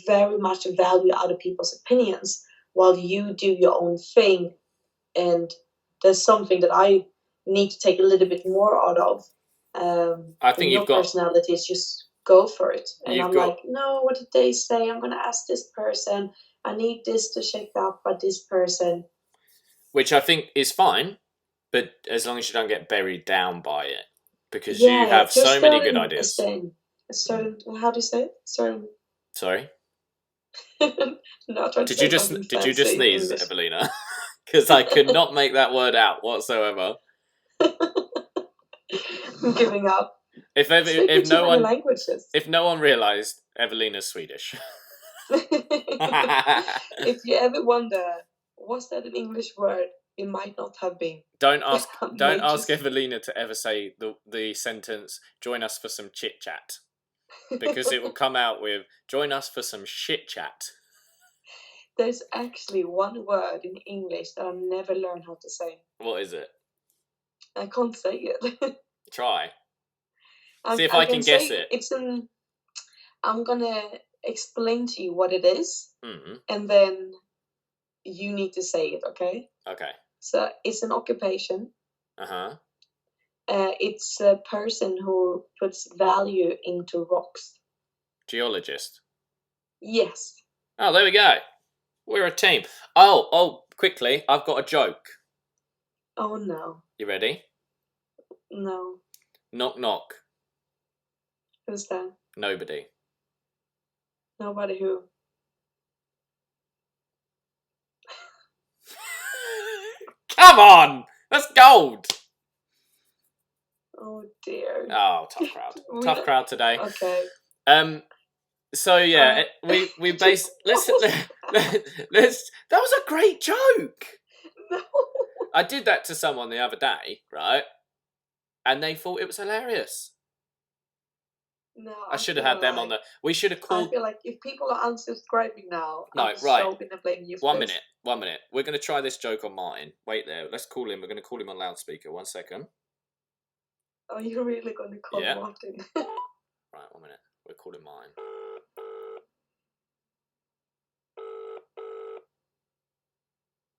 very much value other people's opinions while you do your own thing. And there's something that I need to take a little bit more out of. I think your personality is just go for it. And I'm like, no, what did they say? I'm going to ask this person. I need this to check out by this person. Which I think is fine, but as long as you don't get buried down by it. Because you have so many good ideas. How do you say it? Sorry? No, did you just sneeze, English. Evelina? Because I could not make that word out whatsoever. I'm giving up. If no one realised, Evelina's Swedish. If you ever wonder, was that an English word? It might not have been. Don't ask Evelina to ever say the sentence, join us for some chit chat. Because it will come out with, join us for some shit chat. There's actually one word in English that I've never learned how to say. What is it? I can't say it. Try. See if I can guess it. I'm gonna explain to you what it is, and then you need to say it, okay? Okay. So it's an occupation. Uh-huh. It's a person who puts value into rocks. Geologist. Yes. Oh, there we go. We're a team. Oh, quickly, I've got a joke. Oh, no. You ready? No. Knock, knock. Who's that? Nobody. Nobody who? Come on! That's gold! Oh, dear. Oh, tough crowd. Tough crowd today. Okay. So yeah, we base. Let's. That was a great joke. No. I did that to someone the other day, right? And they thought it was hilarious. No, I should have had them on the. We should have called. I feel like if people are unsubscribing now, no, I'm right. so gonna blame you. One minute. We're gonna try this joke on Martin. Wait there. Let's call him. We're gonna call him on loudspeaker. 1 second. Are you really gonna call Martin? Right, 1 minute. We're calling Martin.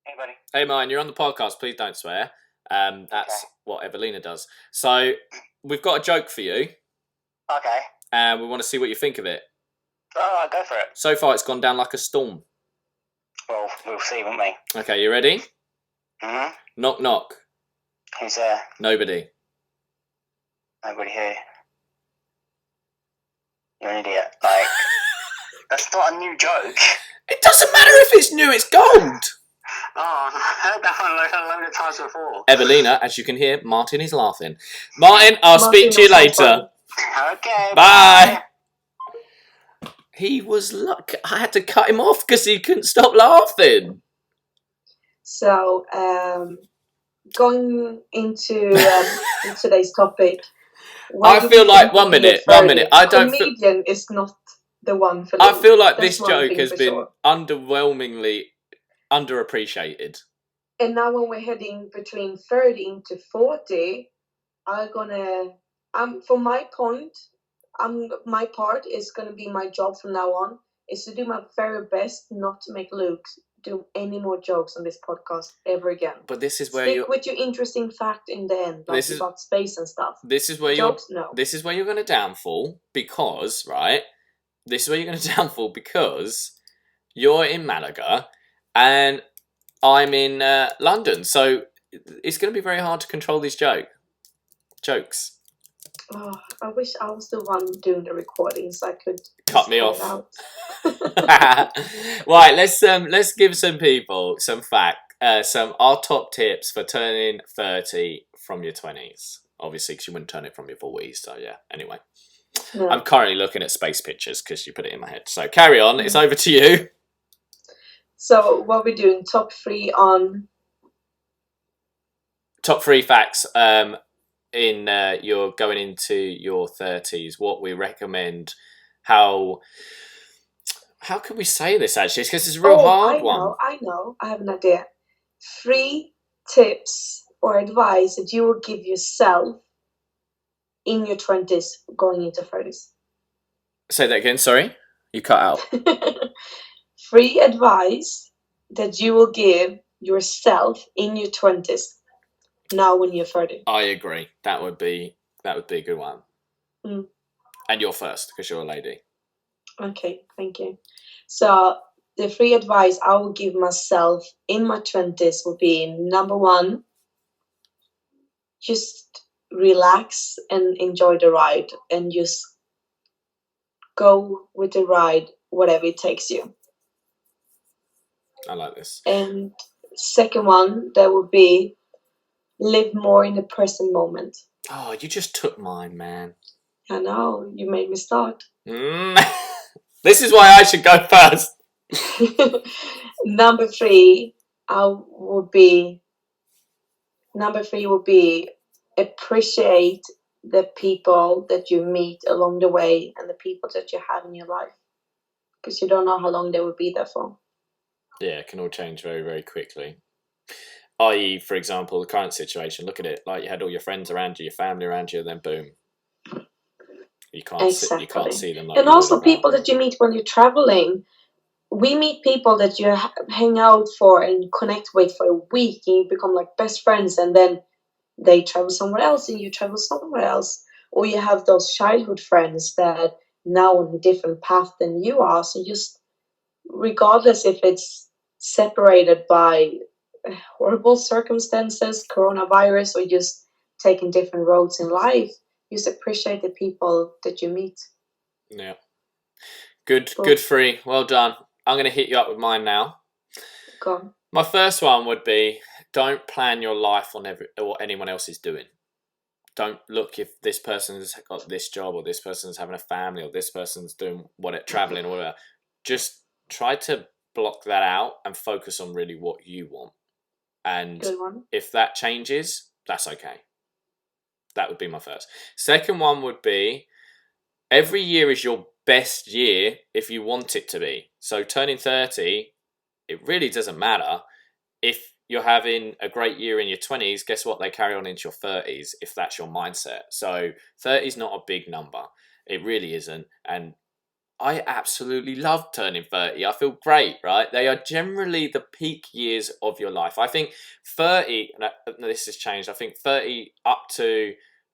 Hey, buddy. Hey, Martin. You're on the podcast. Please don't swear. That's what Evelina does. So we've got a joke for you. Okay. And we want to see what you think of it. Oh, go for it. So far, it's gone down like a storm. Well, we'll see, won't we? Okay, you ready? Mm-hmm. Knock, knock. Who's there? Nobody. Nobody here. You're an idiot. Like, that's not a new joke. It doesn't matter if it's new, it's gold! Oh, I heard that one like a load of times before. Evelina, as you can hear, Martin is laughing. Martin, I'll Martin speak to you is so later. Okay, Bye. He was I had to cut him off because he couldn't stop laughing. So, going into today's topic, why I do feel we like think we 1 minute. get 1 minute. I don't feel. Comedian is not the one for I Luke. feel like That's this one joke thing has for been sure. underwhelmingly underappreciated. And now when we're heading between 30 to 40, for my point, my part is gonna be my job from now on is to do my very best not to make Luke do any more jokes on this podcast ever again. But this is where Stick with your interesting fact in the end, like about space and stuff. This is where jokes, no. This is where you're going to downfall because, right? This is where you're going to downfall because you're in Malaga and I'm in London, so it's going to be very hard to control these jokes. Oh, I wish I was the one doing the recording so I could cut me off. Out. Right, let's give some people some our top tips for turning 30 from your 20s. Obviously, because you wouldn't turn it from your 40s. So yeah. Anyway, no. I'm currently looking at space pictures because you put it in my head. So carry on. It's over to you. So what we're doing? Top 3 facts. In you're going into your 30s, what we recommend, how can we say this actually? Because it's a real hard one. I know. I have an idea. 3 tips or advice that you will give yourself in your 20s going into 30s. Say that again, sorry. You cut out. 3 advice that you will give yourself in your 20s. Now when you're 30. I agree. That would be a good one. Mm. And you're first because you're a lady. Okay, thank you. So the 3 advice I will give myself in my 20s would be, number 1, just relax and enjoy the ride and just go with the ride, whatever it takes you. I like this. And second one, that would be live more in the present moment. Oh, you just took mine, man. I know, you made me start. This is why I should go first. Number 3 would be appreciate the people that you meet along the way and the people that you have in your life, because you don't know how long they will be there for. Yeah, it can all change very, very quickly. I.e., for example, the current situation, look at it, like you had all your friends around you, your family around you, and then boom. You can't see them. Like, and also people that you meet when you're traveling. We meet people that you hang out for and connect with for a week, and you become like best friends, and then they travel somewhere else and you travel somewhere else. Or you have those childhood friends that now on a different path than you are. So just regardless if it's separated by horrible circumstances, coronavirus, or just taking different roads in life, just appreciate the people that you meet. Yeah. Good 3. Well done. I'm going to hit you up with mine now. Go on. My first one would be, don't plan your life on what anyone else is doing. Don't look if this person's got this job or this person's having a family or this person's doing traveling or whatever. Just try to block that out and focus on really what you want. And if that changes, that's okay. That would be my first. Second one would be, every year is your best year if you want it to be. So turning 30, it really doesn't matter. If you're having a great year in your 20s, guess what? They carry on into your 30s if that's your mindset. So 30 is not a big number. It really isn't. And I absolutely love turning 30. I feel great, right? They are generally the peak years of your life. I think 30, this has changed, I think 30 up to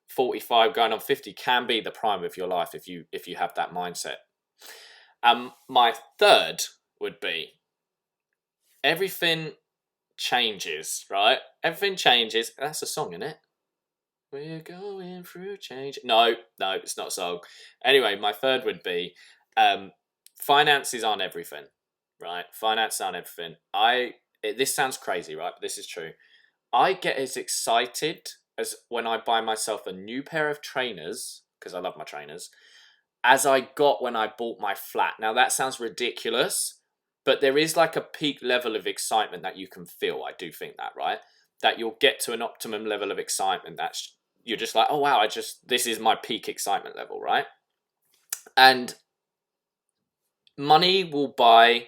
45 going on 50 can be the prime of your life if you have that mindset. My third would be, everything changes, right? Everything changes. That's a song, isn't it? We're going through change. No, it's not a song. Anyway, my third would be finances aren't everything, right? Finances aren't everything. This sounds crazy, right? But this is true. I get as excited as when I buy myself a new pair of trainers, because I love my trainers, as I got when I bought my flat. Now that sounds ridiculous, but there is like a peak level of excitement that you can feel. I do think that, right? That you'll get to an optimum level of excitement. You're just like, oh wow, this is my peak excitement level, right? And money will buy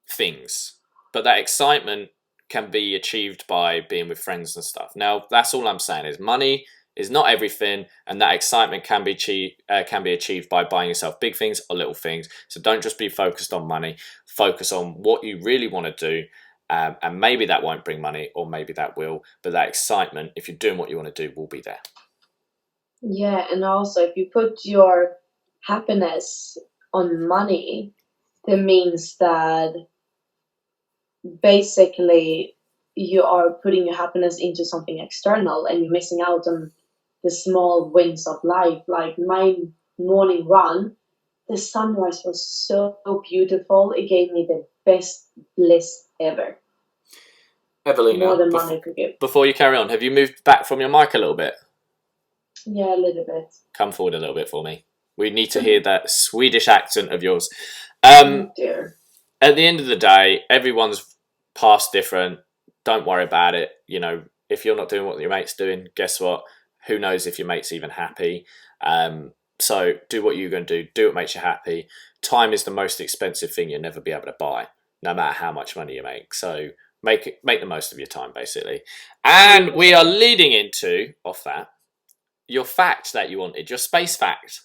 things, but that excitement can be achieved by being with friends and stuff. Now, that's all I'm saying is money is not everything, and that excitement can be achieved by buying yourself big things or little things. So don't just be focused on money. Focus on what you really want to do, and maybe that won't bring money, or maybe that will. But that excitement, if you're doing what you want to do, will be there. Yeah, and also if you put your happiness on money, that means that basically you are putting your happiness into something external, and you're missing out on the small wins of life. Like my morning run, the sunrise was so beautiful. It gave me the best bliss ever. Evelina, more than money could give. Before you carry on, have you moved back from your mic a little bit? Yeah, a little bit. Come forward a little bit for me. We need to hear that Swedish accent of yours. Dear. At the end of the day, everyone's past different. Don't worry about it. You know, if you're not doing what your mate's doing, guess what? Who knows if your mate's even happy? So do what you're going to do. Do what makes you happy. Time is the most expensive thing you'll never be able to buy, no matter how much money you make. So make the most of your time, basically. And we are leading into, off that, your fact that you wanted, your space fact.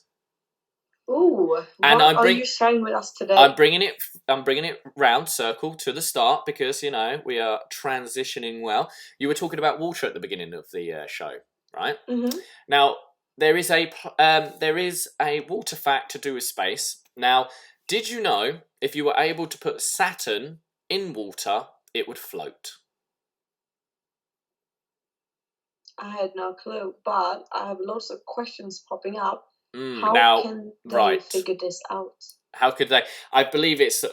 Ooh, and what are you sharing with us today? I'm bringing it round circle to the start because, you know, we are transitioning well. You were talking about water at the beginning of the show, right? Mm-hmm. Now, there is a water fact to do with space. Now, did you know if you were able to put Saturn in water, it would float? I had no clue, but I have lots of questions popping up. How can they figure this out? How could they? I believe it's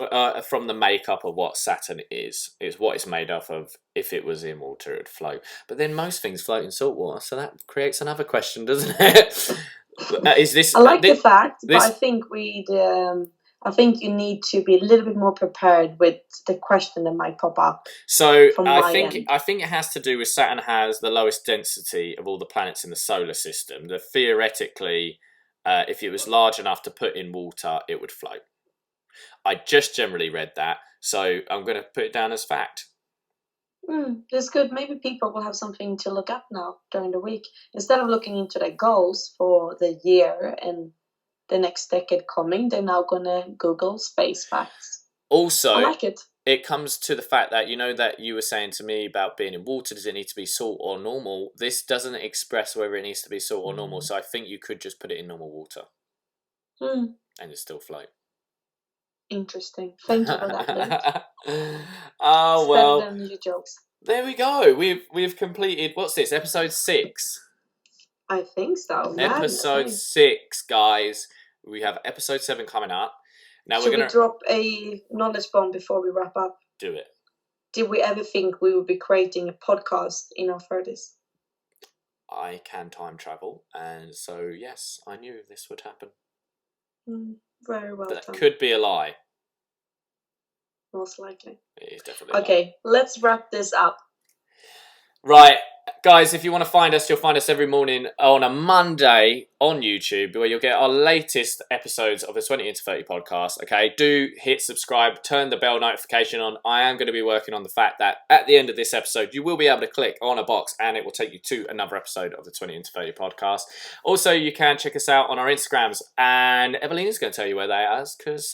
from the makeup of what Saturn is. It's what it's made up of. If it was in water, it would float. But then most things float in salt water, so that creates another question, doesn't it? Is this? I like the fact, but I think I think you need to be a little bit more prepared with the question that might pop up. So I think it has to do with Saturn has the lowest density of all the planets in the solar system. That theoretically, if it was large enough to put in water, it would float. I just generally read that, so I'm going to put it down as fact. That's good. Maybe people will have something to look up now during the week. Instead of looking into their goals for the year and the next decade coming, they're now going to Google space facts. Also, I like it. It comes to the fact that, you know, that you were saying to me about being in water, does it need to be salt or normal? This doesn't express whether it needs to be salt or normal, so I think you could just put it in normal water. And it still float. Interesting. Thank you for that link. Oh, well. Better than your jokes. There we go. We've completed, what's this, episode 6? I think so. Episode 6, guys. We have episode 7 coming up. Now Should we drop a knowledge bomb before we wrap up? Do it. Did we ever think we would be creating a podcast in our 30s? I can time travel, and so yes, I knew this would happen. Very well But done. That could be a lie. Most likely. It is definitely okay, let's wrap this up. Right, guys, if you want to find us, you'll find us every morning on a Monday on YouTube, where you'll get our latest episodes of the 20 into 30 podcast. Okay, do hit subscribe, turn the bell notification on. I am going to be working on the fact that at the end of this episode, you will be able to click on a box and it will take you to another episode of the 20 into 30 podcast. Also, you can check us out on our Instagrams, and Evelina's going to tell you where they are, because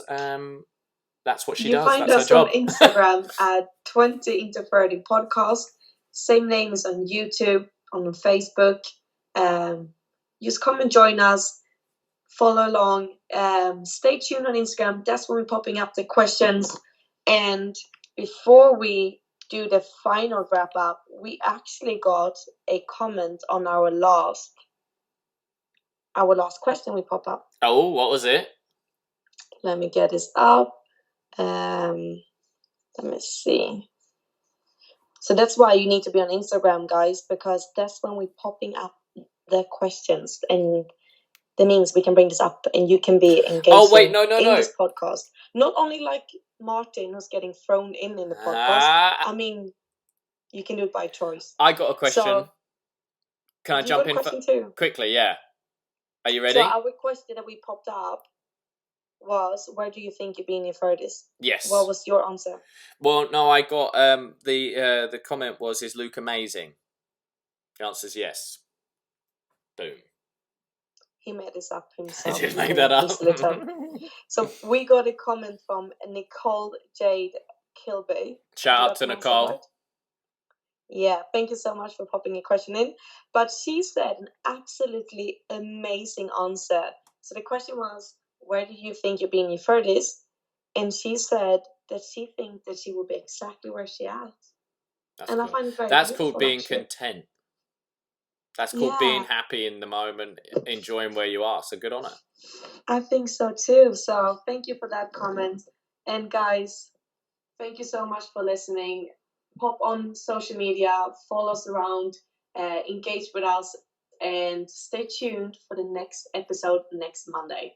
that's what she does. You find us on Instagram at 20 into 30 podcast. Same name is on YouTube, on Facebook. Just come and join us. Follow along. Stay tuned on Instagram. That's when we're popping up the questions. And before we do the final wrap up, we actually got a comment on our last question we pop up. Oh, what was it? Let me get this up. Let me see. So that's why you need to be on Instagram, guys, because that's when we're popping up the questions, and that means we can bring this up and you can be engaged in this podcast. Not only like Martin who's getting thrown in the podcast. I mean, you can do it by choice. I got a question. So, can I jump in too? Quickly? Yeah. Are you ready? So our question that we popped up was, where do you think you've been your furthest? Yes. What was your answer? Well, no, I got the comment was, is Luke amazing? The answer's yes. Boom. He made this up himself. I did make that up. So we got a comment from Nicole Jade Kilby. Shout out to Nicole. Right? Yeah, thank you so much for popping a question in. But she said an absolutely amazing answer. So the question was, where do you think you're being your furthest? And she said that she thinks that she will be exactly where she at. That's cool. I find it very That's called being content. That's called being happy in the moment, enjoying where you are. So good on her. I think so too. So thank you for that comment. And guys, thank you so much for listening. Pop on social media, follow us around, engage with us, and stay tuned for the next episode next Monday.